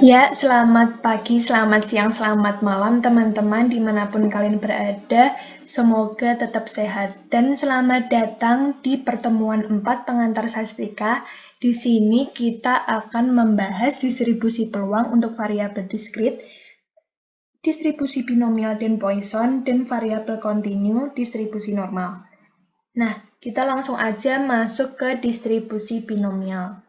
Ya, selamat pagi, selamat siang, selamat malam teman-teman dimanapun kalian berada. Semoga tetap sehat dan selamat datang di pertemuan 4 pengantar sastika. Di sini kita akan membahas distribusi peluang untuk variabel diskrit, distribusi binomial dan Poisson, dan variabel kontinu distribusi normal. Nah, kita langsung aja masuk ke distribusi binomial.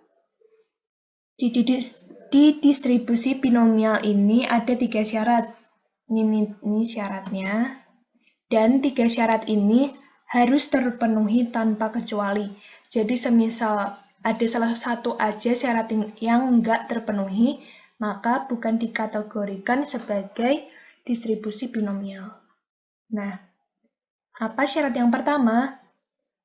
Di distribusi binomial ini ada 3 syarat. Ini syaratnya. Dan 3 syarat ini harus terpenuhi tanpa kecuali. Jadi semisal ada salah satu aja syarat yang enggak terpenuhi, maka bukan dikategorikan sebagai distribusi binomial. Nah, apa syarat yang pertama?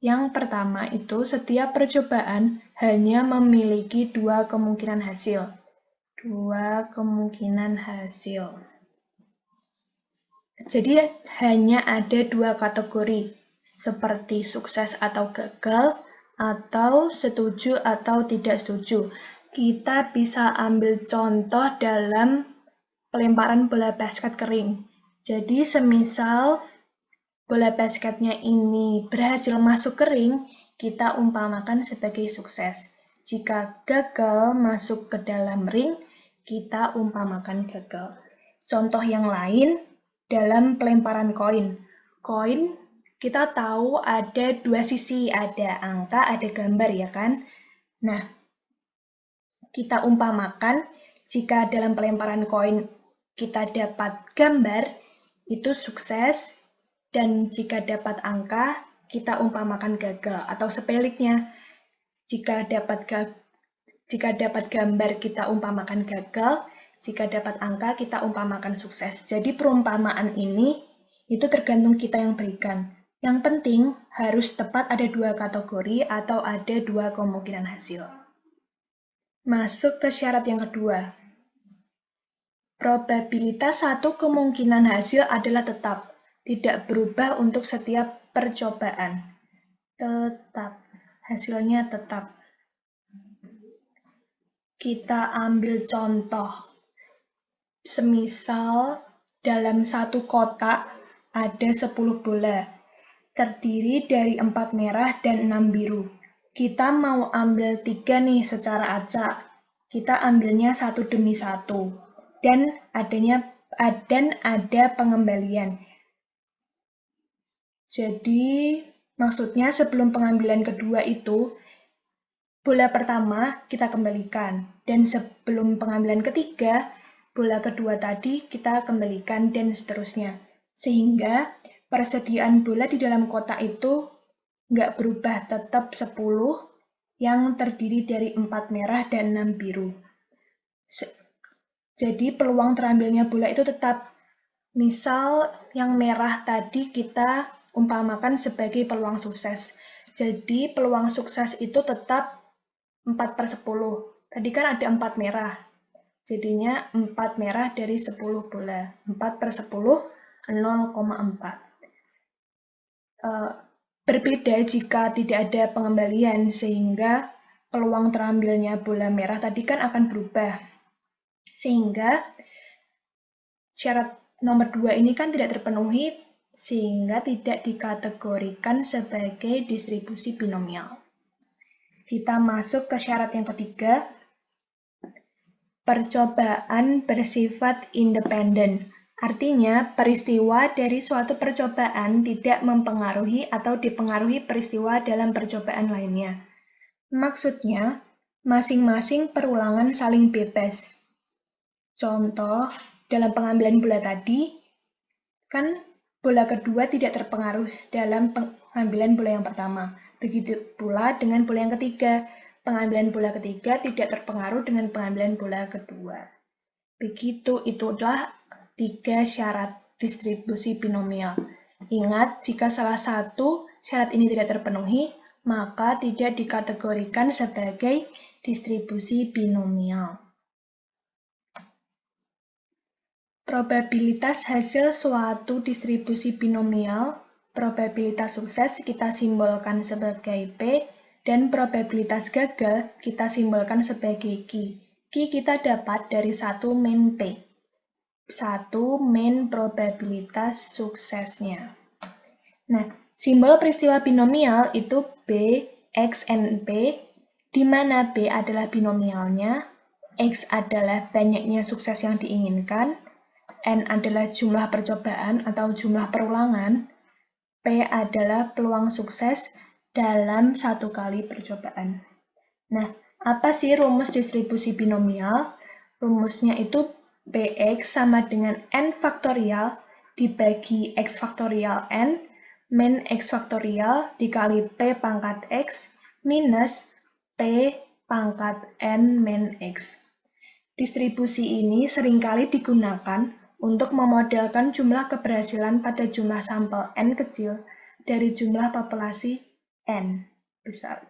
Yang pertama itu setiap percobaan hanya memiliki 2 kemungkinan hasil. 2 kemungkinan hasil. Jadi hanya ada 2 kategori, seperti sukses atau gagal, atau setuju atau tidak setuju. Kita bisa ambil contoh dalam pelemparan bola basket kering. Jadi semisal bola basketnya ini berhasil masuk ke ring, kita umpamakan sebagai sukses. Jika gagal masuk ke dalam ring, kita umpamakan gagal. Contoh yang lain dalam pelemparan koin. Koin kita tahu ada 2 sisi, ada angka, ada gambar ya kan? Nah, kita umpamakan jika dalam pelemparan koin kita dapat gambar, itu sukses. Dan jika dapat angka, kita umpamakan gagal. Atau sebaliknya, jika dapat gambar, kita umpamakan gagal. Jika dapat angka, kita umpamakan sukses. Jadi perumpamaan ini, itu tergantung kita yang berikan. Yang penting, harus tepat ada 2 kategori atau ada 2 kemungkinan hasil. Masuk ke syarat yang kedua. Probabilitas satu kemungkinan hasil adalah tetap. Tidak berubah untuk setiap percobaan. Tetap. Hasilnya tetap. Kita ambil contoh. Semisal dalam satu kotak ada 10 bola. Terdiri dari 4 merah dan 6 biru. Kita mau ambil 3 nih secara acak. Kita ambilnya satu demi satu. Dan ada pengembalian. Jadi, maksudnya sebelum pengambilan kedua itu, bola pertama kita kembalikan. Dan sebelum pengambilan ketiga, bola kedua tadi kita kembalikan dan seterusnya. Sehingga persediaan bola di dalam kotak itu nggak berubah, tetap 10 yang terdiri dari 4 merah dan 6 biru. Jadi peluang terambilnya bola itu tetap. Misal yang merah tadi kita umpamakan sebagai peluang sukses. Jadi peluang sukses itu tetap 4/10. Tadi kan ada 4 merah. Jadinya 4 merah dari 10 bola. 4/10, 0,4. Berbeda jika tidak ada pengembalian, sehingga peluang terambilnya bola merah tadi kan akan berubah. Sehingga syarat nomor 2 ini kan tidak terpenuhi, sehingga tidak dikategorikan sebagai distribusi binomial. Kita masuk ke syarat yang ketiga. Percobaan bersifat independen. Artinya, peristiwa dari suatu percobaan tidak mempengaruhi atau dipengaruhi peristiwa dalam percobaan lainnya. Maksudnya, masing-masing perulangan saling bebas. Contoh, dalam pengambilan bola tadi, kan bola kedua tidak terpengaruh dalam pengambilan bola yang pertama. Begitu pula dengan bola yang ketiga. Pengambilan bola ketiga tidak terpengaruh dengan pengambilan bola kedua. Begitu, itulah 3 syarat distribusi binomial. Ingat, jika salah satu syarat ini tidak terpenuhi, maka tidak dikategorikan sebagai distribusi binomial. Probabilitas hasil suatu distribusi binomial, probabilitas sukses kita simbolkan sebagai P, dan probabilitas gagal kita simbolkan sebagai Q. kita dapat dari 1 min P. 1 min probabilitas suksesnya. Nah, simbol peristiwa binomial itu B, X, N, P, di mana B adalah binomialnya, X adalah banyaknya sukses yang diinginkan, N adalah jumlah percobaan atau jumlah perulangan, P adalah peluang sukses dalam 1 kali percobaan. Nah, apa sih rumus distribusi binomial? Rumusnya itu Px sama dengan N faktorial dibagi X faktorial N min X faktorial dikali P pangkat X minus P pangkat N min X. Distribusi ini seringkali digunakan untuk memodelkan jumlah keberhasilan pada jumlah sampel N kecil dari jumlah populasi N besar.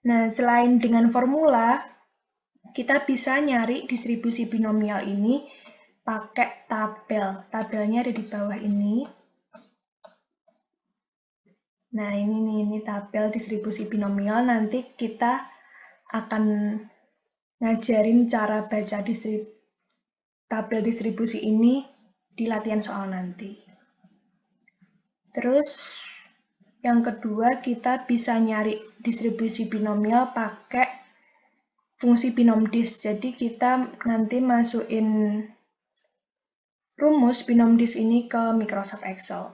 Nah, selain dengan formula, kita bisa nyari distribusi binomial ini pakai tabel. Tabelnya ada di bawah ini. Nah, ini tabel distribusi binomial. Nanti kita akan ngajarin cara baca tabel distribusi ini di latihan soal nanti. Terus, yang kedua, kita bisa nyari distribusi binomial pakai fungsi binomdis. Jadi kita nanti masukin rumus binomdis ini ke Microsoft Excel.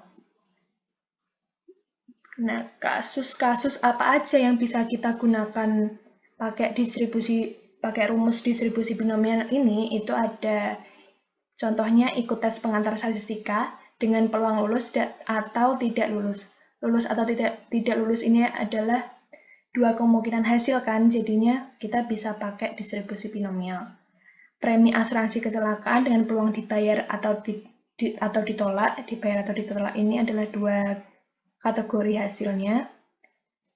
Nah, kasus-kasus apa aja yang bisa kita gunakan pakai rumus distribusi binomial ini, itu ada contohnya ikut tes pengantar statistika dengan peluang lulus atau tidak lulus. Lulus atau tidak lulus ini adalah 2 kemungkinan hasil kan, jadinya kita bisa pakai distribusi binomial. Premi asuransi kecelakaan dengan peluang dibayar atau ditolak, dibayar atau ditolak ini adalah 2 kategori hasilnya.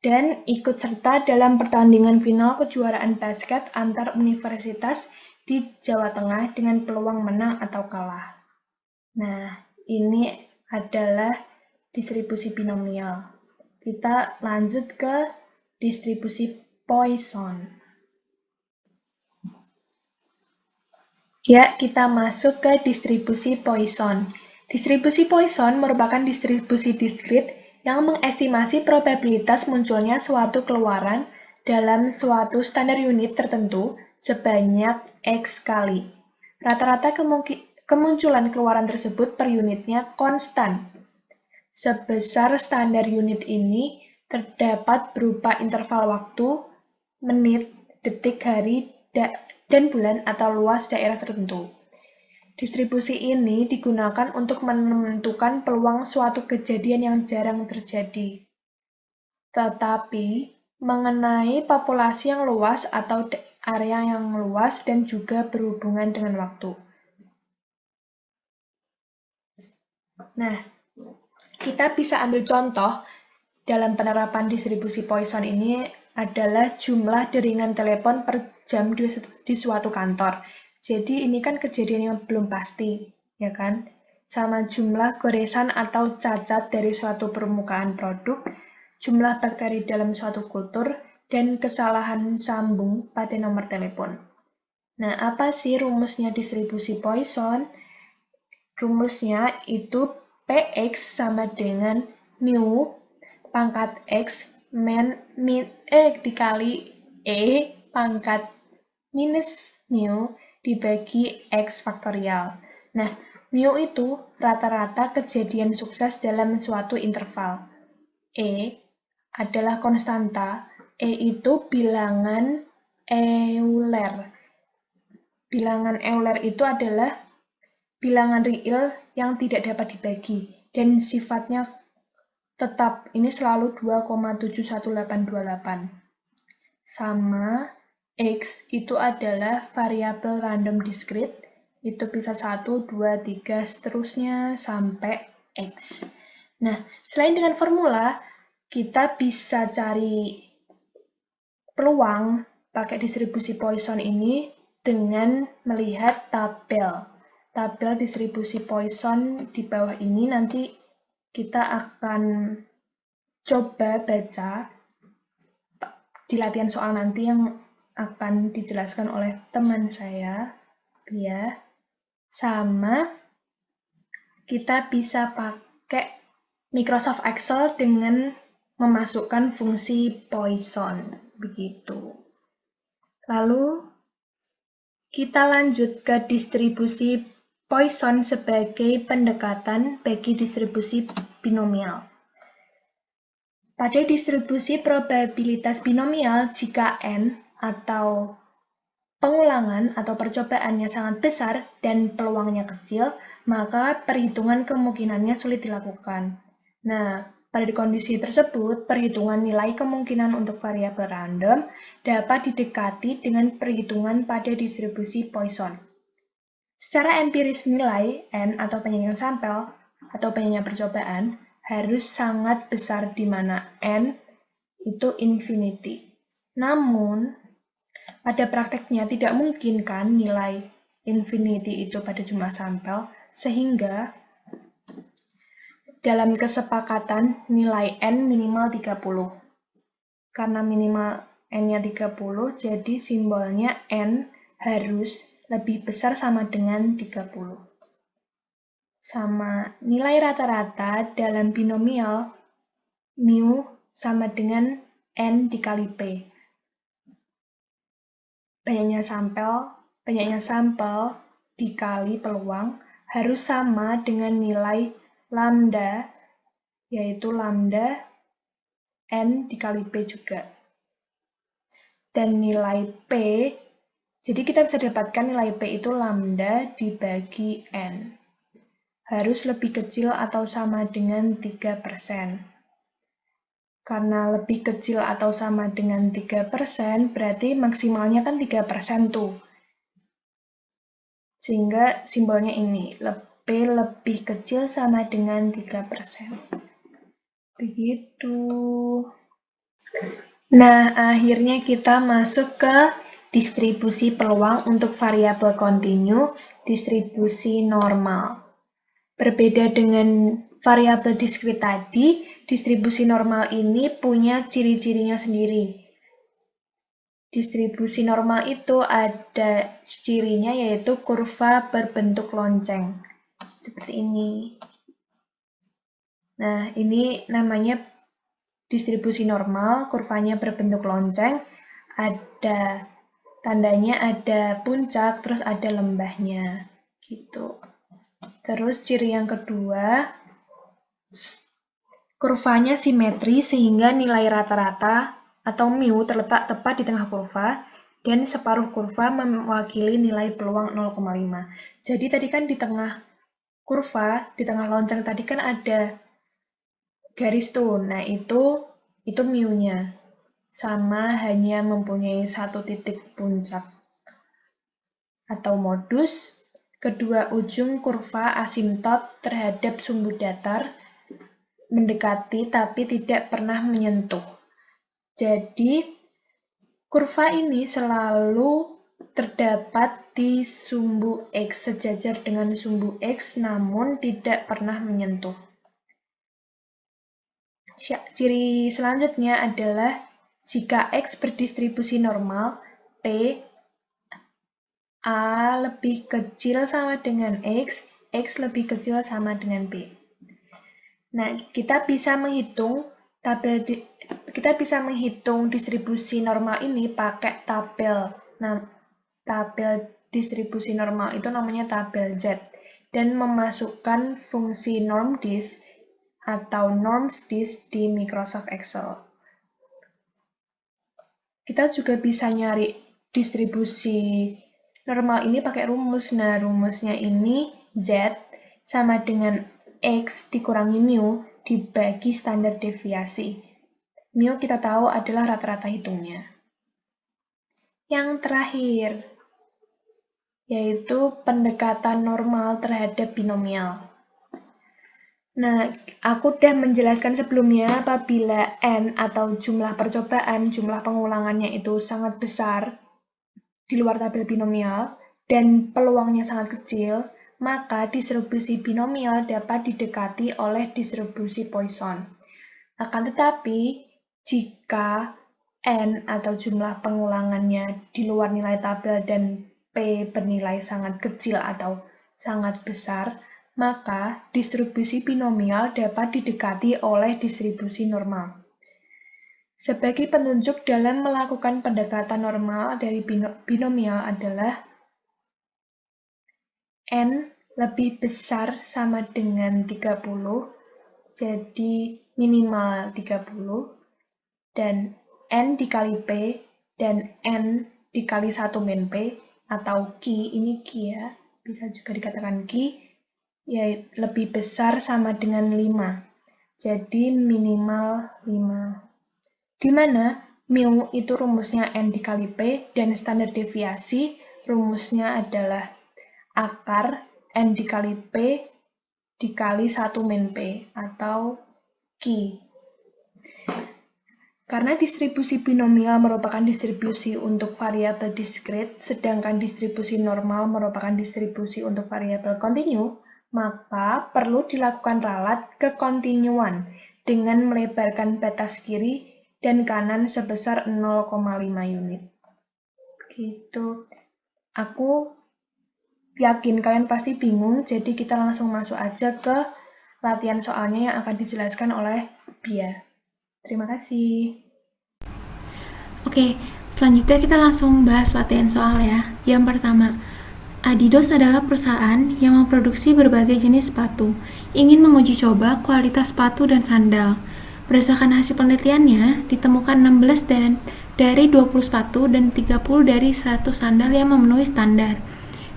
Dan ikut serta dalam pertandingan final kejuaraan basket antar universitas di Jawa Tengah dengan peluang menang atau kalah. Nah, ini adalah distribusi binomial. Kita lanjut ke distribusi Poisson. Ya, kita masuk ke distribusi Poisson. Distribusi Poisson merupakan distribusi diskrit yang mengestimasi probabilitas munculnya suatu keluaran dalam suatu standar unit tertentu sebanyak X kali. Rata-rata kemunculan keluaran tersebut per unitnya konstan. Sebesar standar unit ini terdapat berupa interval waktu, menit, detik, hari, dan bulan atau luas daerah tertentu. Distribusi ini digunakan untuk menentukan peluang suatu kejadian yang jarang terjadi. Tetapi, mengenai populasi yang luas atau area yang luas dan juga berhubungan dengan waktu. Nah, kita bisa ambil contoh dalam penerapan distribusi Poisson ini adalah jumlah deringan telepon per jam di suatu kantor. Jadi ini kan kejadian yang belum pasti, ya kan? Sama jumlah goresan atau cacat dari suatu permukaan produk, jumlah bakteri dalam suatu kultur, dan kesalahan sambung pada nomor telepon. Nah, apa sih rumusnya distribusi Poisson? Rumusnya itu Px sama dengan mu pangkat X dikali E pangkat minus mu dibagi X faktorial. Nah, mu itu rata-rata kejadian sukses dalam suatu interval. E adalah konstanta. E itu bilangan Euler. Bilangan Euler itu adalah bilangan real yang tidak dapat dibagi dan sifatnya tetap. Ini selalu 2,71828. Sama X itu adalah variabel random discrete, itu bisa 1, 2, 3, seterusnya sampai X. Nah, selain dengan formula, kita bisa cari peluang pakai distribusi Poisson ini dengan melihat tabel. Tabel distribusi Poisson di bawah ini nanti kita akan coba baca di latihan soal nanti yang akan dijelaskan oleh teman saya, ya. Sama kita bisa pakai Microsoft Excel dengan memasukkan fungsi Poisson, begitu. Lalu kita lanjut ke distribusi Poisson sebagai pendekatan bagi distribusi binomial. Pada distribusi probabilitas binomial, jika n atau pengulangan atau percobaannya sangat besar dan peluangnya kecil, maka perhitungan kemungkinannya sulit dilakukan. Nah, pada kondisi tersebut, perhitungan nilai kemungkinan untuk variabel random dapat didekati dengan perhitungan pada distribusi Poisson. Secara empiris nilai n atau penyanyian sampel atau penyanyian percobaan harus sangat besar di mana n itu infinity. Namun, pada prakteknya tidak mungkin kan nilai infinity itu pada jumlah sampel, sehingga dalam kesepakatan nilai n minimal 30. Karena minimal n-nya 30, jadi simbolnya n harus lebih besar sama dengan 30. Sama nilai rata-rata dalam binomial mu sama dengan n dikali p. Banyaknya sampel dikali peluang harus sama dengan nilai lambda, yaitu lambda n dikali p juga. Dan nilai p, jadi kita bisa dapatkan nilai p itu lambda dibagi n. Harus lebih kecil atau sama dengan 3%. Karena lebih kecil atau sama dengan 3%, berarti maksimalnya kan 3% tuh. Sehingga simbolnya ini, P lebih kecil sama dengan 3%. Begitu. Nah, akhirnya kita masuk ke distribusi peluang untuk variabel kontinu, distribusi normal. Berbeda dengan variabel diskrit tadi, distribusi normal ini punya ciri-cirinya sendiri. Distribusi normal itu ada cirinya yaitu kurva berbentuk lonceng. Seperti ini. Nah, ini namanya distribusi normal, kurvanya berbentuk lonceng. Ada tandanya, ada puncak, terus ada lembahnya. Gitu. Terus ciri yang kedua, kurvanya simetri sehingga nilai rata-rata atau mu terletak tepat di tengah kurva, dan separuh kurva mewakili nilai peluang 0,5. Jadi tadi kan di tengah kurva, di tengah lonceng tadi kan ada garis tuh. Nah, itu mu-nya. Sama hanya mempunyai satu titik puncak atau modus. Kedua ujung kurva asimtot terhadap sumbu datar mendekati tapi tidak pernah menyentuh. Jadi, kurva ini selalu terdapat di sumbu X, sejajar dengan sumbu X, namun tidak pernah menyentuh. Ciri selanjutnya adalah jika X berdistribusi normal, P A lebih kecil sama dengan X lebih kecil sama dengan B. Nah, kita bisa menghitung distribusi normal ini pakai tabel. Nah, tabel distribusi normal itu namanya tabel Z, dan memasukkan fungsi normdis atau normsdis di Microsoft Excel. Kita juga bisa nyari distribusi normal ini pakai rumus. Nah, rumusnya ini Z sama dengan X dikurangi mu dibagi standar deviasi. Mu kita tahu adalah rata-rata hitungnya. Yang terakhir, yaitu pendekatan normal terhadap binomial. Nah, aku udah menjelaskan sebelumnya apabila n atau jumlah percobaan, jumlah pengulangannya itu sangat besar di luar tabel binomial dan peluangnya sangat kecil, maka distribusi binomial dapat didekati oleh distribusi Poisson. Akan tetapi, jika N atau jumlah pengulangannya di luar nilai tabel dan P bernilai sangat kecil atau sangat besar, maka distribusi binomial dapat didekati oleh distribusi normal. Sebagai penunjuk dalam melakukan pendekatan normal dari binomial adalah N lebih besar sama dengan 30, jadi minimal 30, dan N dikali P dan N dikali 1 min P atau Q, ini Q ya, bisa juga dikatakan Q, ya lebih besar sama dengan 5. Jadi minimal 5. Di mana mu itu rumusnya N dikali P dan standar deviasi rumusnya adalah akar N dikali P dikali 1 min P atau Q. Karena distribusi binomial merupakan distribusi untuk variabel diskrit, sedangkan distribusi normal merupakan distribusi untuk variabel kontinu, maka perlu dilakukan ralat kekontinuan dengan melebarkan batas kiri dan kanan sebesar 0,5 unit. Gitu. Aku yakin kalian pasti bingung, jadi kita langsung masuk aja ke latihan soalnya yang akan dijelaskan oleh Bia. Terima kasih. Oke, selanjutnya kita langsung bahas latihan soal ya. Yang pertama, Adidas adalah perusahaan yang memproduksi berbagai jenis sepatu, ingin menguji coba kualitas sepatu dan sandal. Berdasarkan hasil penelitiannya, ditemukan 16 dari 20 sepatu dan 30 dari 100 sandal yang memenuhi standar.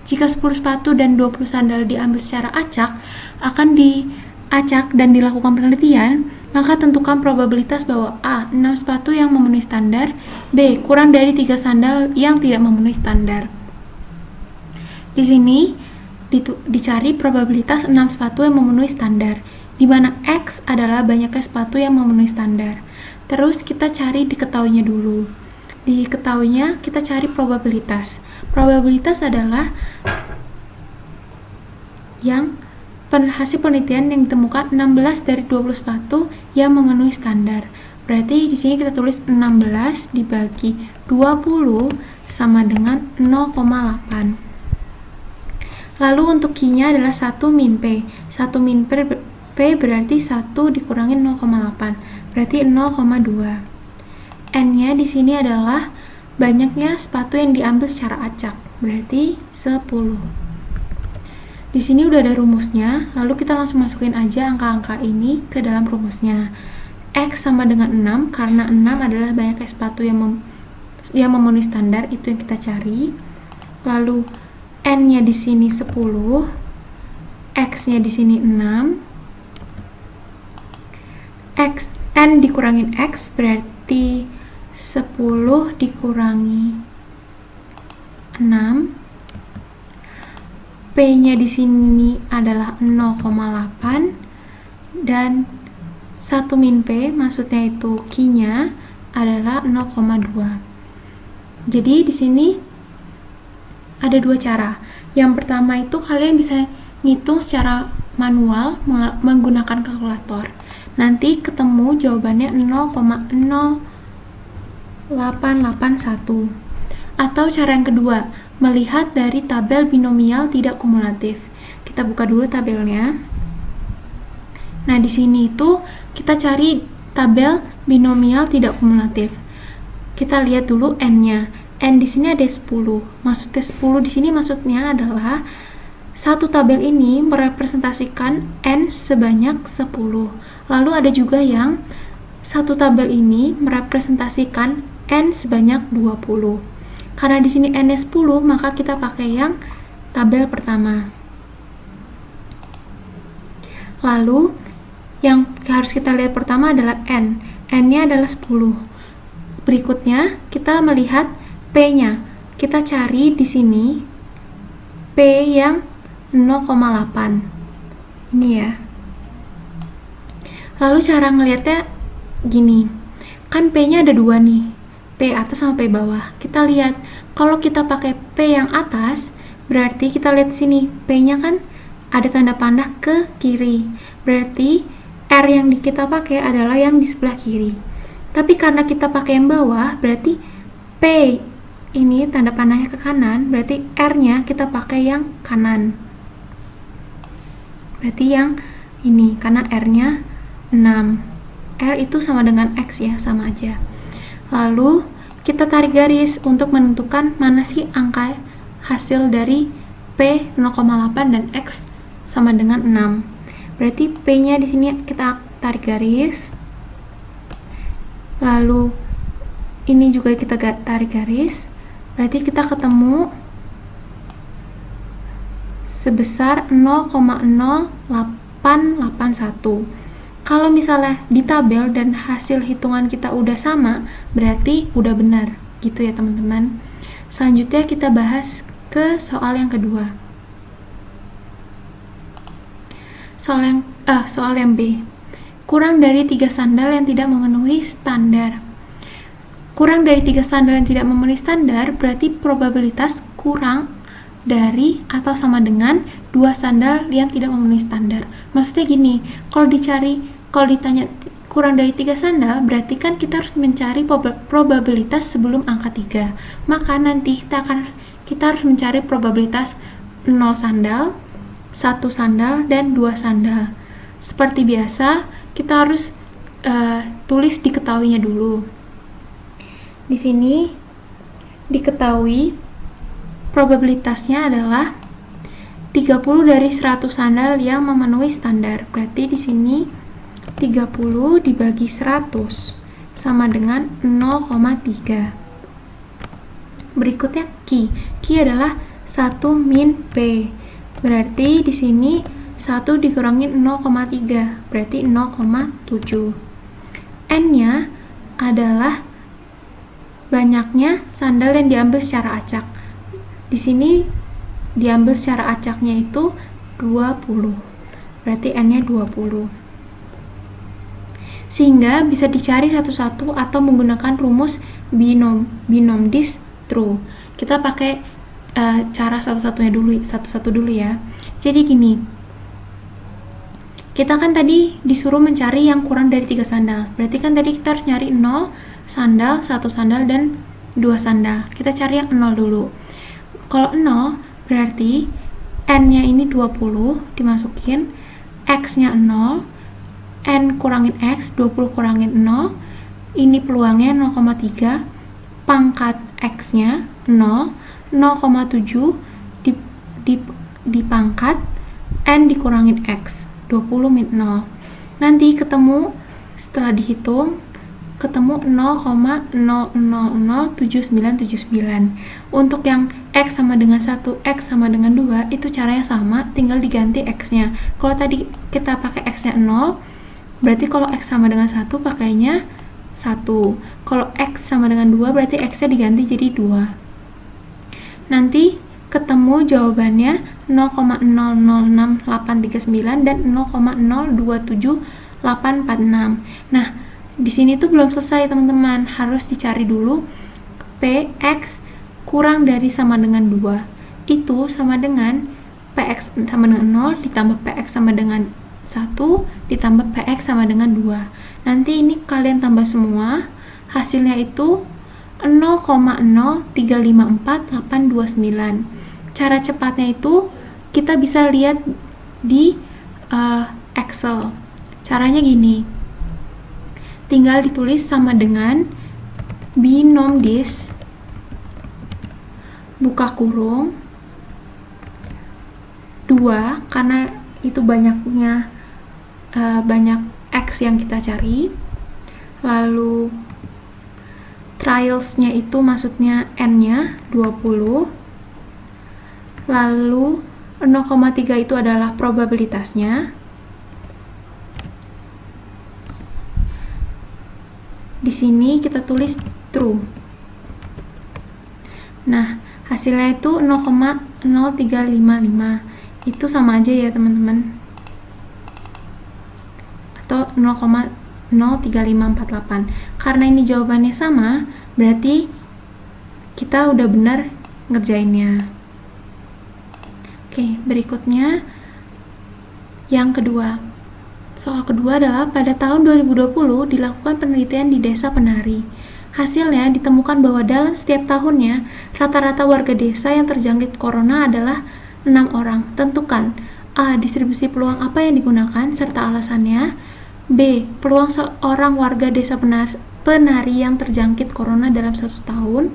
Jika 10 sepatu dan 20 sandal diambil secara acak, akan diacak dan dilakukan penelitian, maka tentukan probabilitas bahwa A. 6 sepatu yang memenuhi standar, B. kurang dari 3 sandal yang tidak memenuhi standar. Di sini dicari probabilitas 6 sepatu yang memenuhi standar, di mana X adalah banyaknya sepatu yang memenuhi standar. Terus kita cari diketahuinya dulu. Diketahuinya kita cari probabilitas. Probabilitas adalah yang hasil penelitian yang ditemukan 16 dari 20 sepatu yang memenuhi standar. Berarti di sini kita tulis 16 dibagi 20 sama dengan 0,8. Lalu untuk Q-nya adalah 1 min P. 1 min P berarti 1 dikurangi 0,8. Berarti 0,2. N-nya di sini adalah banyaknya sepatu yang diambil secara acak. Berarti 10. Di sini udah ada rumusnya, lalu kita langsung masukin aja angka-angka ini ke dalam rumusnya. X sama dengan 6, karena 6 adalah banyaknya sepatu yang memenuhi standar, itu yang kita cari. Lalu N-nya di sini 10, X-nya di sini 6, N dikurangin X berarti 10 dikurangi 6. P-nya di sini adalah 0,8 dan 1 min P maksudnya itu Q-nya adalah 0,2. Jadi di sini ada dua cara. Yang pertama itu kalian bisa ngitung secara manual menggunakan kalkulator. Nanti ketemu jawabannya 0,0881. Atau cara yang kedua, melihat dari tabel binomial tidak kumulatif. Kita buka dulu tabelnya. Nah, di sini itu kita cari tabel binomial tidak kumulatif. Kita lihat dulu N-nya. N di sini ada 10. Maksudnya 10 di sini maksudnya adalah satu tabel ini merepresentasikan N sebanyak 10. Lalu ada juga yang satu tabel ini merepresentasikan N sebanyak 20. Karena di sini N-nya 10, maka kita pakai yang tabel pertama. Lalu, yang harus kita lihat pertama adalah N. N-nya adalah 10. Berikutnya, kita melihat P-nya. Kita cari di sini P yang 0,8. Ini ya. Lalu cara ngelihatnya gini. Kan P-nya ada 2 nih. P atas sama P bawah. Kita lihat, kalau kita pakai P yang atas, berarti kita lihat sini, P-nya kan ada tanda panah ke kiri. Berarti R yang kita pakai adalah yang di sebelah kiri. Tapi karena kita pakai yang bawah, berarti P ini tanda panahnya ke kanan, berarti R-nya kita pakai yang kanan. Berarti yang ini, karena R-nya 6. R itu sama dengan X ya, sama aja. Lalu, kita tarik garis untuk menentukan mana sih angka hasil dari P 0,8 dan X sama dengan 6. Berarti P-nya di sini kita tarik garis. Lalu, ini juga kita tarik garis. Berarti kita ketemu sebesar 0,0881. Kalau misalnya di tabel dan hasil hitungan kita udah sama, berarti udah benar. Gitu ya teman-teman. Selanjutnya kita bahas ke soal yang kedua. Soal yang B. Kurang dari 3 sandal yang tidak memenuhi standar. Kurang dari 3 sandal yang tidak memenuhi standar berarti probabilitas kurang dari atau sama dengan 2 sandal yang tidak memenuhi standar. Maksudnya gini, kalau ditanya kurang dari 3 sandal, berarti kan kita harus mencari probabilitas sebelum angka 3. Maka nanti kita harus mencari probabilitas 0 sandal, 1 sandal, dan 2 sandal. Seperti biasa, kita harus tulis diketahuinya dulu. Di sini diketahui probabilitasnya adalah 30 dari 100 sandal yang memenuhi standar. Berarti di sini 30 dibagi 100 sama dengan 0,3. Berikutnya Q. Q adalah 1 min P. Berarti di sini 1 dikurangin 0,3, berarti 0,7. N-nya adalah banyaknya sandal yang diambil secara acak. Di sini diambil secara acaknya itu 20. Berarti N-nya 20. Sehingga bisa dicari satu-satu atau menggunakan rumus binom dis true. Kita pakai cara satu-satu dulu ya. Jadi gini. Kita kan tadi disuruh mencari yang kurang dari 3 sandal. Berarti kan tadi kita harus nyari 0 sandal, 1 sandal, dan 2 sandal. Kita cari yang 0 dulu. Kalau 0, berarti N-nya ini 20, dimasukin. X-nya 0. N kurangin X, 20 kurangin 0. Ini peluangnya 0,3. Pangkat X-nya 0. 0,7 dipangkat N dikurangin X. 20 min 0. Nanti ketemu, setelah dihitung, ketemu 0,0007979. Untuk yang X sama dengan 1, X sama dengan 2, itu caranya sama, tinggal diganti X-nya. Kalau tadi kita pakai X-nya 0, berarti kalau X sama dengan 1, pakainya 1. Kalau X sama dengan 2, berarti X-nya diganti jadi 2. Nanti ketemu jawabannya 0,006839 dan 0,027846. Nah, di sini tuh belum selesai teman-teman, harus dicari dulu PX kurang dari sama dengan 2. Itu sama dengan PX sama dengan 0 ditambah PX sama dengan 1 ditambah PX sama dengan 2. Nanti ini kalian tambah semua, hasilnya itu 0,0354829. Cara cepatnya itu kita bisa lihat di Excel. Caranya gini. Tinggal ditulis sama dengan binom dis buka kurung 2, karena itu banyaknya banyak X yang kita cari. Lalu trials-nya itu maksudnya N-nya 20. Lalu 0,3 itu adalah probabilitasnya. Di sini kita tulis true. Nah, hasilnya itu 0,0355. Itu sama aja ya, teman-teman. Atau 0,03548. Karena ini jawabannya sama, berarti kita udah benar ngerjainnya. Oke, berikutnya yang kedua. Soal kedua adalah pada tahun 2020 dilakukan penelitian di Desa Penari. Hasilnya ditemukan bahwa dalam setiap tahunnya, rata-rata warga desa yang terjangkit corona adalah 6 orang. Tentukan A. Distribusi peluang apa yang digunakan serta alasannya. B. Peluang seorang warga desa penari yang terjangkit corona dalam 1 tahun.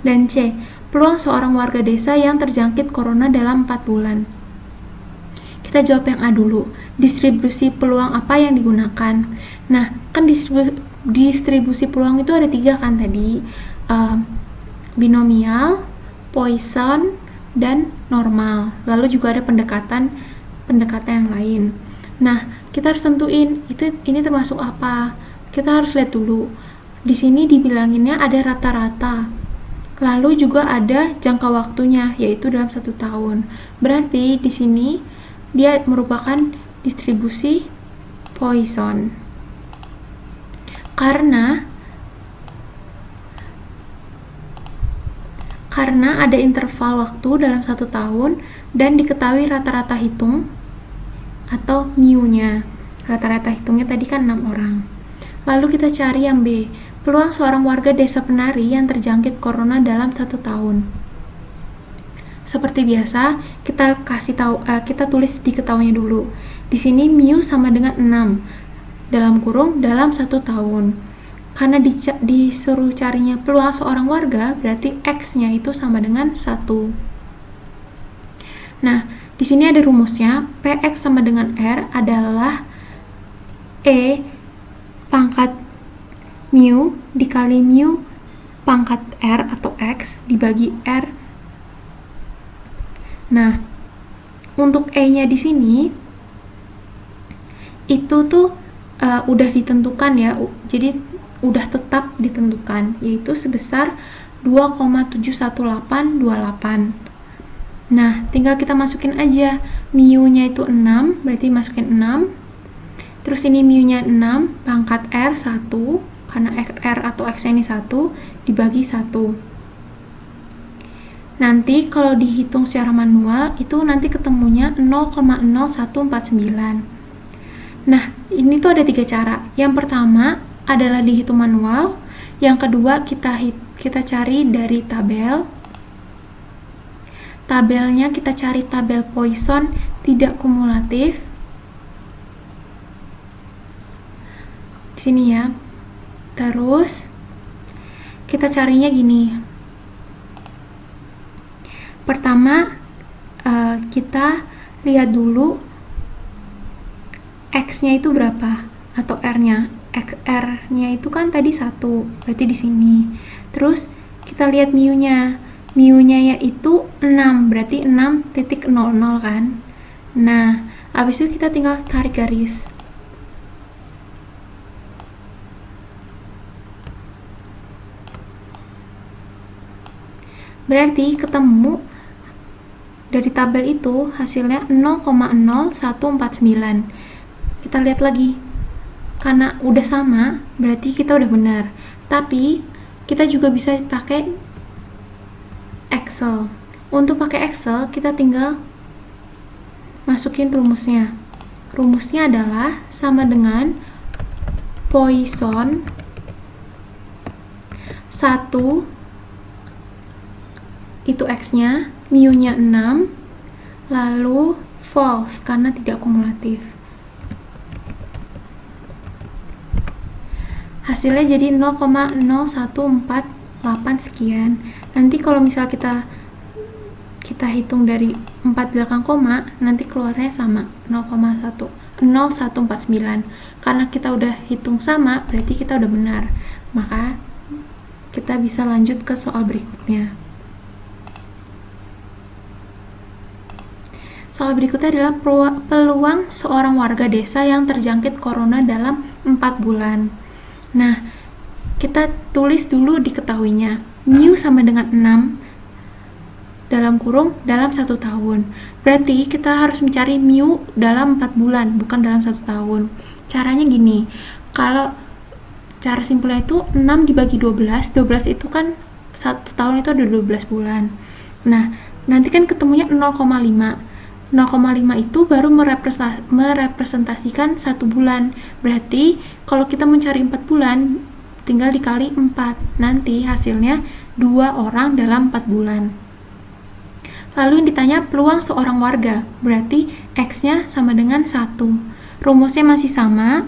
Dan C. Peluang seorang warga desa yang terjangkit corona dalam 4 bulan. Kita jawab yang A dulu. Distribusi peluang apa yang digunakan? Nah, kan distribusi peluang itu ada 3 kan tadi. Binomial, Poisson, dan normal. Lalu juga ada pendekatan yang lain. Nah, kita harus tentuin ini termasuk apa. Kita harus lihat dulu. Di sini dibilanginnya ada rata-rata. Lalu juga ada jangka waktunya, yaitu dalam 1 tahun. Berarti di sini dia merupakan distribusi Poisson. Karena ada interval waktu dalam 1 tahun dan diketahui rata-rata hitung atau mu-nya. Rata-rata hitungnya tadi kan 6 orang. Lalu kita cari yang B, peluang seorang warga desa penari yang terjangkit corona dalam 1 tahun. Seperti biasa, kita tulis diketahuinya dulu. Di sini mu sama dengan 6 dalam kurung dalam 1 tahun. Karena disuruh carinya peluang seorang warga, berarti X-nya itu sama dengan 1. Nah, di sini ada rumusnya. PX sama dengan R adalah E pangkat mu dikali mu pangkat R atau X dibagi R. Nah, untuk E-nya di sini itu tuh udah ditentukan ya, jadi udah tetap ditentukan, yaitu sebesar 2,71828. Nah, tinggal kita masukin aja. Mu-nya itu 6, berarti masukin 6. Terus ini mu-nya 6, pangkat R 1, karena R atau X-nya ini 1, dibagi 1. Nanti kalau dihitung secara manual, itu nanti ketemunya 0,0149. Nah, ini tuh ada 3 cara. Yang pertama adalah dihitung manual. Yang kedua kita cari dari tabel. Tabelnya kita cari tabel Poisson tidak kumulatif. Di sini ya. Terus kita carinya gini. Pertama, kita lihat dulu X-nya itu berapa atau R-nya. R-nya itu kan tadi 1, berarti di sini. Terus kita lihat mu-nya. Mu-nya yaitu 6, berarti 6.00 kan. Nah, habis itu kita tinggal tarik garis. Berarti ketemu dari tabel itu hasilnya 0,0149. Kita lihat lagi. Karena udah sama, berarti kita udah benar. Tapi kita juga bisa pakai Excel. Untuk pakai Excel, kita tinggal masukin rumusnya. Rumusnya adalah sama dengan Poisson 1 itu X-nya, mu-nya 6, lalu false karena tidak kumulatif. Hasilnya jadi 0,0148 sekian. Nanti kalau misal kita hitung dari 4 belakang koma, nanti keluarnya sama 0149. Karena kita udah hitung sama, berarti kita udah benar. Maka kita bisa lanjut ke soal berikutnya. Soal berikutnya adalah peluang seorang warga desa yang terjangkit corona dalam 4 bulan. Nah, kita tulis dulu diketahuinya. Mu sama dengan 6 dalam kurung dalam 1 tahun. Berarti kita harus mencari mu dalam 4 bulan, bukan dalam 1 tahun. Caranya gini, kalau cara simpelnya itu 6 dibagi 12, 12 itu kan 1 tahun itu ada 12 bulan. Nah, nanti kan ketemunya 0,5. 0,5 itu baru merepresentasikan 1 bulan. Berarti kalau kita mencari 4 bulan, tinggal dikali 4. Nanti hasilnya 2 orang dalam 4 bulan. Lalu yang ditanya peluang seorang warga, berarti X-nya sama dengan 1. Rumusnya masih sama,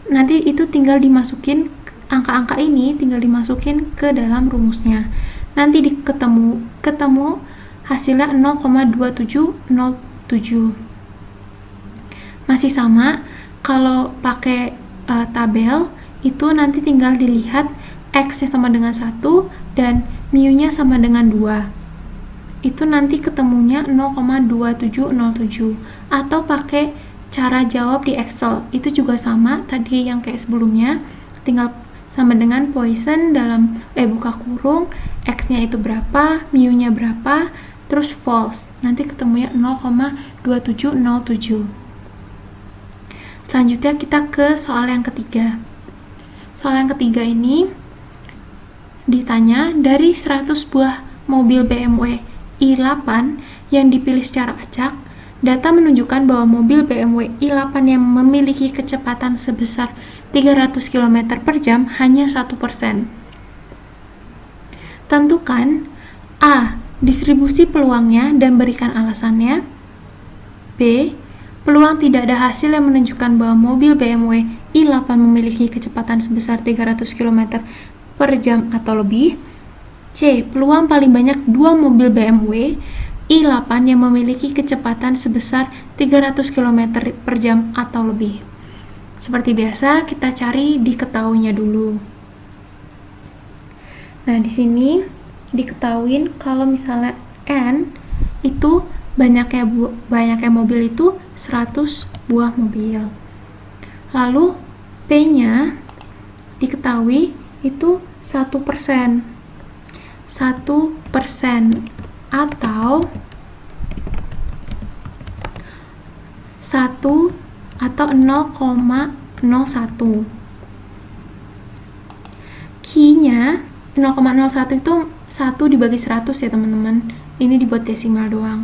nanti itu tinggal dimasukin, angka-angka ini tinggal dimasukin ke dalam rumusnya. Nanti ketemu hasilnya 0,2707. Masih sama, kalau pakai tabel, itu nanti tinggal dilihat X-nya sama dengan 1 dan mu-nya sama dengan 2. Itu nanti ketemunya 0,2707. Atau pakai cara jawab di Excel, itu juga sama tadi yang kayak sebelumnya, tinggal sama dengan Poisson dalam buka kurung, X-nya itu berapa, mu-nya berapa, terus false, nanti ketemunya 0,2707. Selanjutnya kita ke soal yang ketiga. Soal yang ketiga ini ditanya dari 100 buah mobil BMW i8 yang dipilih secara acak, data menunjukkan bahwa mobil BMW i8 yang memiliki kecepatan sebesar 300 km per jam hanya 1%. Tentukan A. Distribusi peluangnya dan berikan alasannya. B. Peluang tidak ada hasil yang menunjukkan bahwa mobil BMW i8 memiliki kecepatan sebesar 300 km per jam atau lebih. C. Peluang paling banyak 2 mobil BMW i8 yang memiliki kecepatan sebesar 300 km per jam atau lebih. Seperti biasa, kita cari diketahuinya dulu. Nah, di sini diketahuin kalau misalnya N itu banyaknya mobil itu 100 buah mobil. Lalu P-nya diketahui itu 1%. 1% atau 0,01. Q-nya 0,01 itu 1 dibagi 100 ya teman-teman. Ini dibuat desimal doang.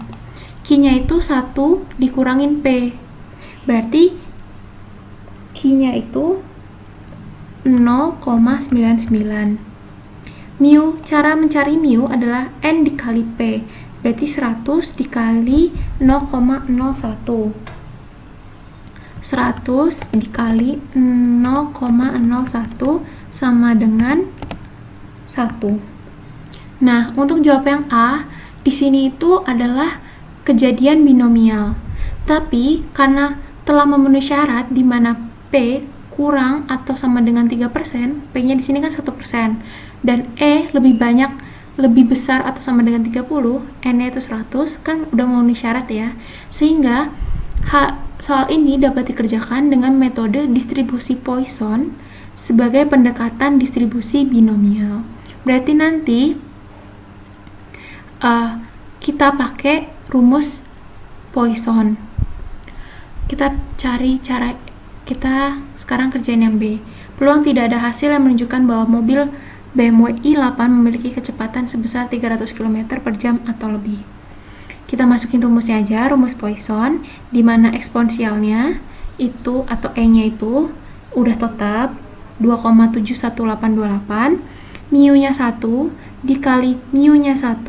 Q-nya itu 1 dikurangin P. Berarti Q-nya itu 0,99. Mu, cara mencari mu adalah N dikali P. Berarti 100 dikali 0,01. 100 dikali 0,01 sama dengan 1. Nah, untuk jawab yang A, di sini itu adalah kejadian binomial. Tapi karena telah memenuhi syarat di mana P kurang atau sama dengan 3%, P-nya di sini kan 1%, dan E lebih besar atau sama dengan 30, N-nya itu 100, kan udah memenuhi syarat ya. Sehingga soal ini dapat dikerjakan dengan metode distribusi Poisson sebagai pendekatan distribusi binomial. Berarti nanti kita pakai rumus Poisson. Kita cari cara. Kita sekarang kerjain yang B. Peluang tidak ada hasil yang menunjukkan bahwa mobil BMW i8 memiliki kecepatan sebesar 300 km per jam atau lebih. Kita masukin rumusnya aja, rumus Poisson, di mana eksponensialnya itu atau E-nya itu udah tetap 2,71828, mu-nya 1 dikali mu-nya 1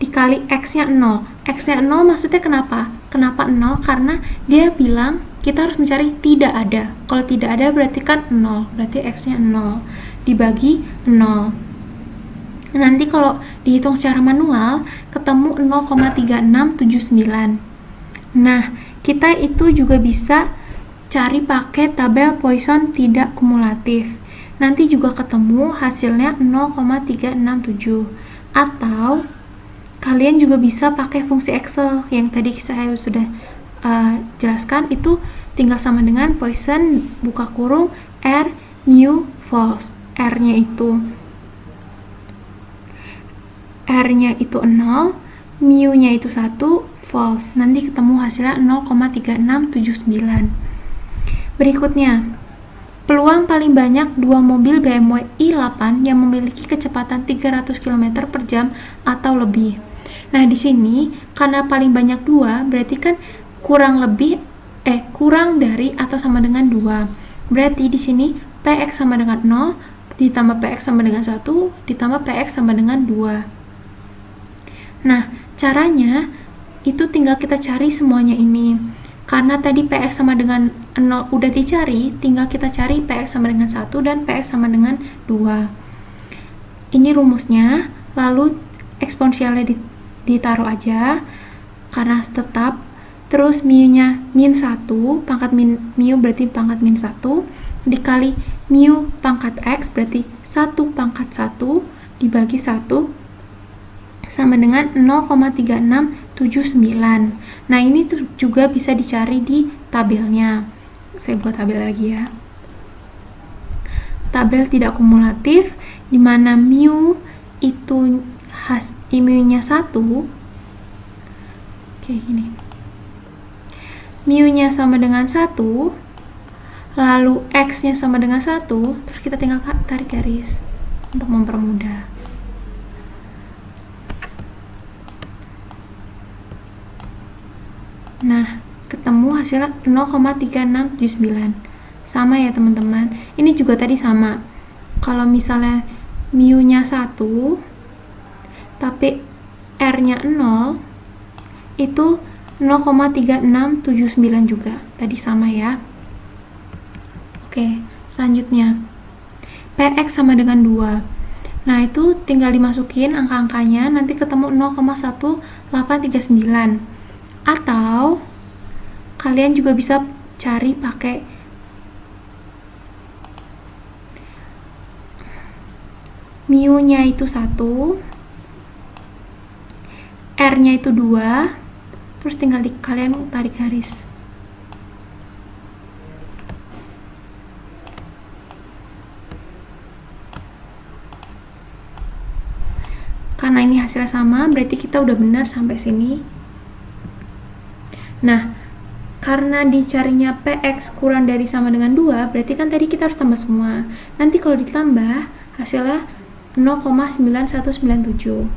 dikali X-nya 0. X-nya 0 maksudnya kenapa? Kenapa 0? Karena dia bilang kita harus mencari tidak ada. Kalau tidak ada berarti kan 0. Berarti X-nya 0. Dibagi 0. Nanti kalau dihitung secara manual, ketemu 0,3679. Nah, kita itu juga bisa cari pakai tabel Poisson tidak kumulatif. Nanti juga ketemu hasilnya 0,367. Atau kalian juga bisa pakai fungsi Excel yang tadi saya sudah jelaskan, itu tinggal sama dengan Poisson buka kurung R mu false. R-nya itu 0, mu-nya itu 1, false. Nanti ketemu hasilnya 0,3679. Berikutnya, peluang paling banyak 2 mobil BMW i8 yang memiliki kecepatan 300 km per jam atau lebih. Nah, di sini karena paling banyak 2, berarti kan kurang dari atau sama dengan 2. Berarti di sini PX sama dengan 0, ditambah PX sama dengan 1, ditambah PX sama dengan 2. Nah, caranya itu tinggal kita cari semuanya ini. Karena tadi PX sama dengan 0 udah dicari, tinggal kita cari PX sama dengan 1 dan PX sama dengan 2. Ini rumusnya, lalu eksponensialnya ditaruh aja, karena tetap. Terus mu-nya min 1, pangkat mu berarti pangkat min 1, dikali mu pangkat x berarti 1 pangkat 1 dibagi 1 sama dengan 0,3679. Nah, ini juga bisa dicari di tabelnya. Saya buat tabel lagi ya. Tabel tidak kumulatif, di mana mu itu mu-nya 1, kayak gini. Mu-nya sama dengan 1, lalu x-nya sama dengan 1, terus kita tinggal tarik garis untuk mempermudah. Nah, ketemu hasilnya 0,3679. Sama ya teman-teman. Ini juga tadi sama. Kalau misalnya mu-nya 1, tapi r-nya 0, itu 0,3679 juga. Tadi sama ya. Oke, selanjutnya. PX sama dengan 2. Nah, itu tinggal dimasukin angka-angkanya, nanti ketemu 0,1839. Atau kalian juga bisa cari pakai mu-nya itu 1, r-nya itu 2, terus tinggal kalian tarik garis. Karena ini hasilnya sama, berarti kita udah benar sampai sini. Nah, karena dicarinya PX kurang dari sama dengan 2, berarti kan tadi kita harus tambah semua. Nanti kalau ditambah, hasilnya 0,9197.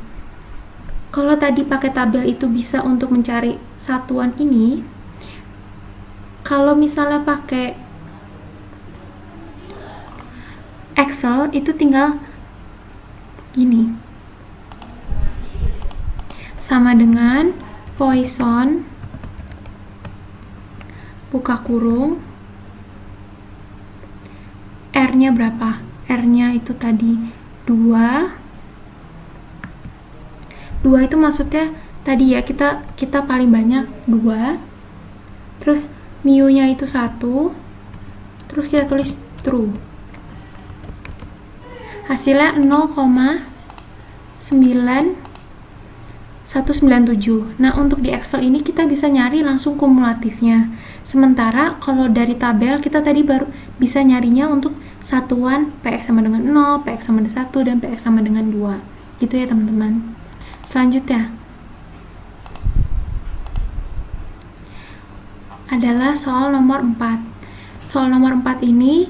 Kalau tadi pakai tabel itu bisa untuk mencari satuan ini, kalau misalnya pakai Excel itu tinggal gini. Sama dengan Poisson buka kurung, R-nya berapa? R-nya itu tadi 2 itu maksudnya tadi ya kita paling banyak 2, terus mu-nya itu 1, terus kita tulis true. Hasilnya 0,9197. Nah, untuk di Excel ini kita bisa nyari langsung kumulatifnya. Sementara kalau dari tabel kita tadi baru bisa nyarinya untuk satuan PX sama dengan 0, PX sama dengan 1, dan PX sama dengan 2. Gitu ya teman-teman. Selanjutnya adalah soal nomor 4. Soal nomor 4 ini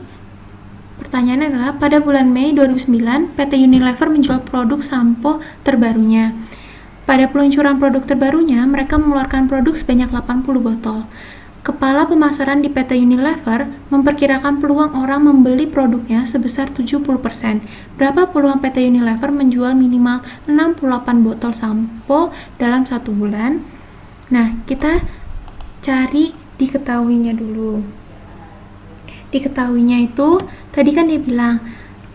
pertanyaannya adalah pada bulan Mei 2009 PT Unilever menjual produk sampo terbarunya. Pada peluncuran produk terbarunya, mereka mengeluarkan produk sebanyak 80 botol. Kepala pemasaran di PT Unilever memperkirakan peluang orang membeli produknya sebesar 70%. Berapa peluang PT Unilever menjual minimal 68 botol sampo dalam 1 bulan? Nah, kita cari diketahuinya dulu. Diketahuinya itu, tadi kan dia bilang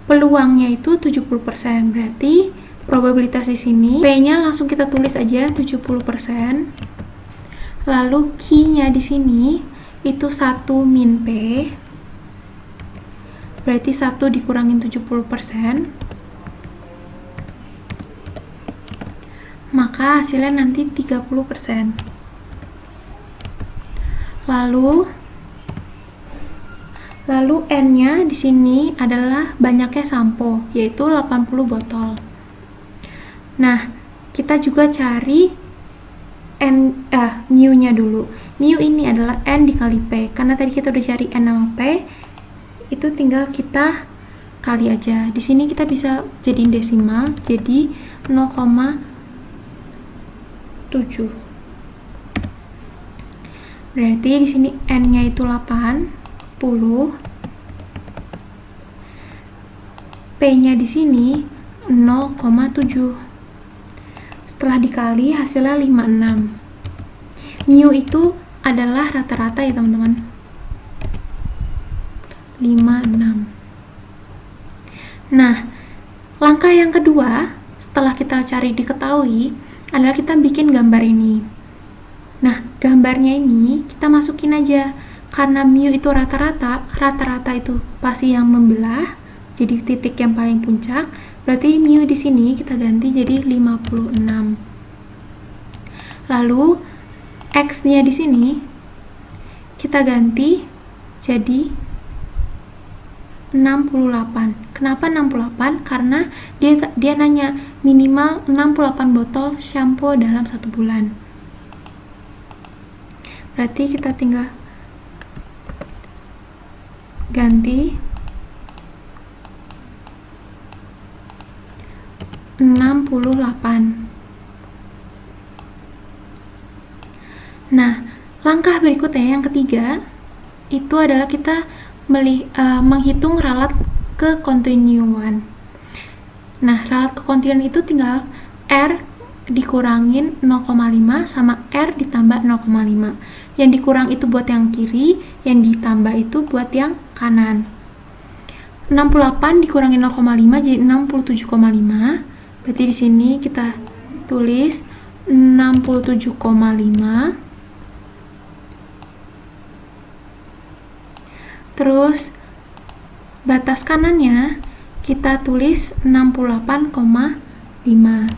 peluangnya itu 70%. Berarti probabilitas di sini P-nya langsung kita tulis aja 70%. Lalu Q-nya di sini itu 1 min P. Berarti 1 dikurangin 70%. Maka hasilnya nanti 30%. Lalu N-nya di sini adalah banyaknya sampo, yaitu 80 botol. Nah, kita juga cari mu-nya dulu. Mu ini adalah N dikali P. Karena tadi kita udah cari N sama P, itu tinggal kita kali aja. Di sini kita bisa jadiin desimal, jadi 0,0 Berarti di sini N-nya itu 80, P-nya di sini 0,7. Setelah dikali hasilnya 56. Mu itu adalah rata-rata ya teman-teman. 56. Nah, langkah yang kedua setelah kita cari diketahui adalah kita bikin gambar ini. Nah, gambarnya ini kita masukin aja. Karena mu itu rata-rata, rata-rata itu pasti yang membelah, jadi titik yang paling puncak. Berarti mu di sini kita ganti jadi 56. Lalu X-nya di sini kita ganti jadi 68. Kenapa 68? Karena dia nanya minimal 68 botol shampoo dalam 1 bulan. Berarti kita tinggal ganti 68. Nah, langkah berikutnya yang ketiga itu adalah kita menghitung ralat kekontinuan. Nah, ralat kekontinuan itu tinggal R dikurangin 0,5 sama R ditambah 0,5. Yang dikurang itu buat yang kiri, yang ditambah itu buat yang kanan. 68 dikurangin 0,5 jadi 67,5. Berarti di sini kita tulis 67,5. Terus batas kanannya kita tulis 68,5.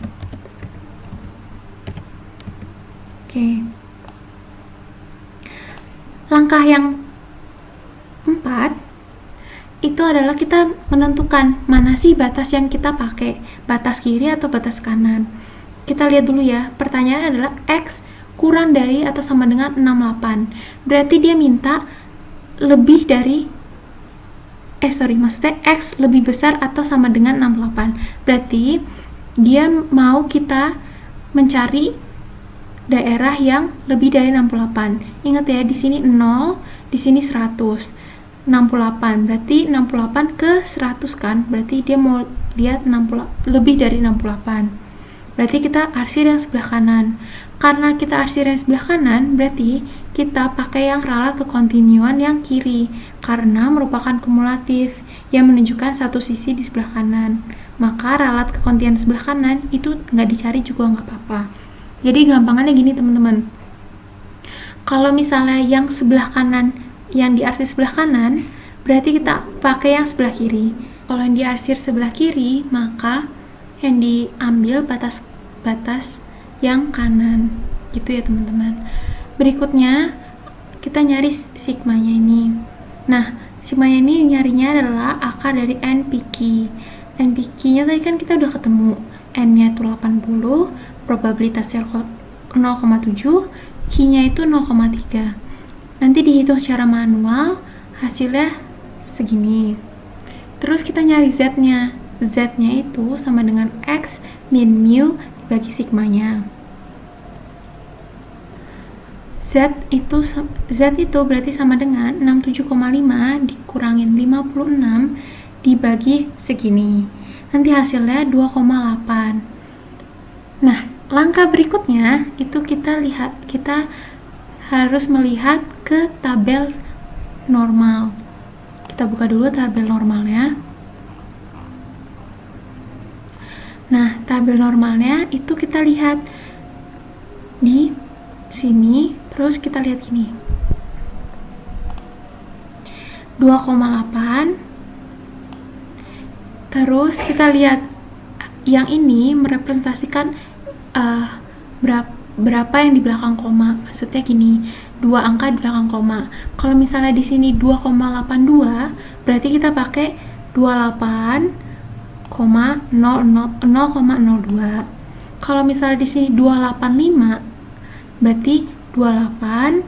Oke. Langkah yang 4 itu adalah kita menentukan mana sih batas yang kita pakai, batas kiri atau batas kanan. Kita lihat dulu ya, pertanyaan adalah X kurang dari atau sama dengan 68. Berarti dia minta lebih dari maksudnya X lebih besar atau sama dengan 68. Berarti dia mau kita mencari daerah yang lebih dari 68. Ingat ya, di sini 0, di sini 100. 68, berarti 68 ke 100 kan? Berarti dia mau lihat 60 lebih dari 68. Berarti kita arsir yang sebelah kanan. Karena kita arsir yang sebelah kanan, berarti kita pakai yang ralat kekontinuan yang kiri, karena merupakan kumulatif yang menunjukkan satu sisi di sebelah kanan. Maka ralat kekontinuan sebelah kanan itu nggak dicari juga nggak apa-apa. Jadi gampangannya gini teman-teman. Kalau misalnya yang sebelah kanan, yang diarsir sebelah kanan, berarti kita pakai yang sebelah kiri. Kalau yang diarsir sebelah kiri, maka yang diambil batas yang kanan, gitu ya teman-teman. Berikutnya kita nyari sigmanya ini. Nah, sigmanya ini nyarinya adalah akar dari NPK. NPK-nya tadi kan kita udah ketemu. N-nya itu 80, probabilitasnya 0,7, Q-nya itu 0,3. Nanti dihitung secara manual, hasilnya segini. Terus kita nyari Z-nya. Z-nya itu sama dengan X min mu dibagi sigmanya. Z itu berarti sama dengan 67,5 dikurangin 56 dibagi segini. Nanti hasilnya 2,8. Nah, langkah berikutnya itu kita harus melihat ke tabel normal. Kita buka dulu tabel normalnya. Nah, tabel normalnya itu kita lihat di sini, terus kita lihat gini. 2,8. Terus kita lihat yang ini merepresentasikan berapa yang di belakang koma. Maksudnya gini, 2 angka di belakang koma. Kalau misalnya di sini 2,82, berarti kita pakai 28,002. Kalau misalnya di sini 285, berarti 28,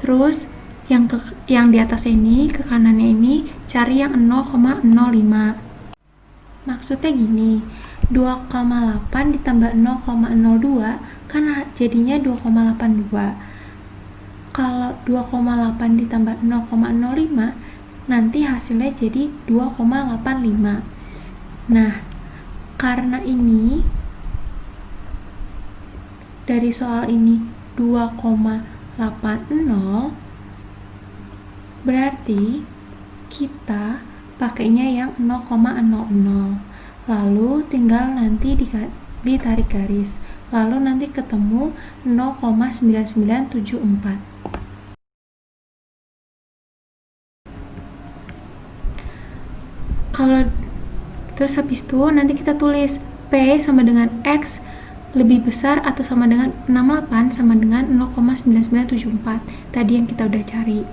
terus yang di atas ini ke kanannya ini cari yang 0,05. Maksudnya gini, 2,8 ditambah 0,02 kan jadinya 2,82. Kalau 2,8 ditambah 0,05, nanti hasilnya jadi 2,85. Nah, karena ini dari soal ini 2,80, berarti kita pakainya yang 0,00. Lalu tinggal nanti ditarik garis. Lalu nanti ketemu 0,9974. Kalau terus habis itu nanti kita tulis P sama dengan X lebih besar atau sama dengan 68 sama dengan 0,9974. Tadi yang kita udah cari.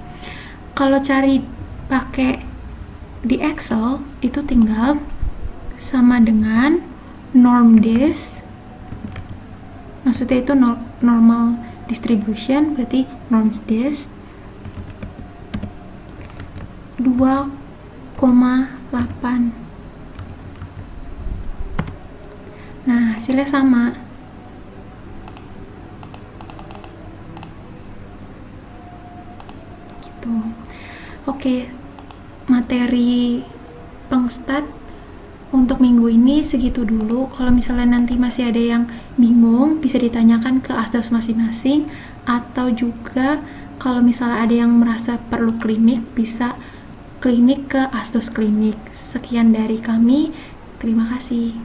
Kalau cari pakai di Excel itu tinggal sama dengan norm dis, maksudnya itu normal distribution, berarti norm dis 2,8. Nah, hasilnya sama. Gitu. Oke, materi pengstat untuk minggu ini segitu dulu. Kalau misalnya nanti masih ada yang bingung, bisa ditanyakan ke asdos masing-masing, atau juga kalau misalnya ada yang merasa perlu klinik, bisa klinik ke asdos klinik. Sekian dari kami, terima kasih.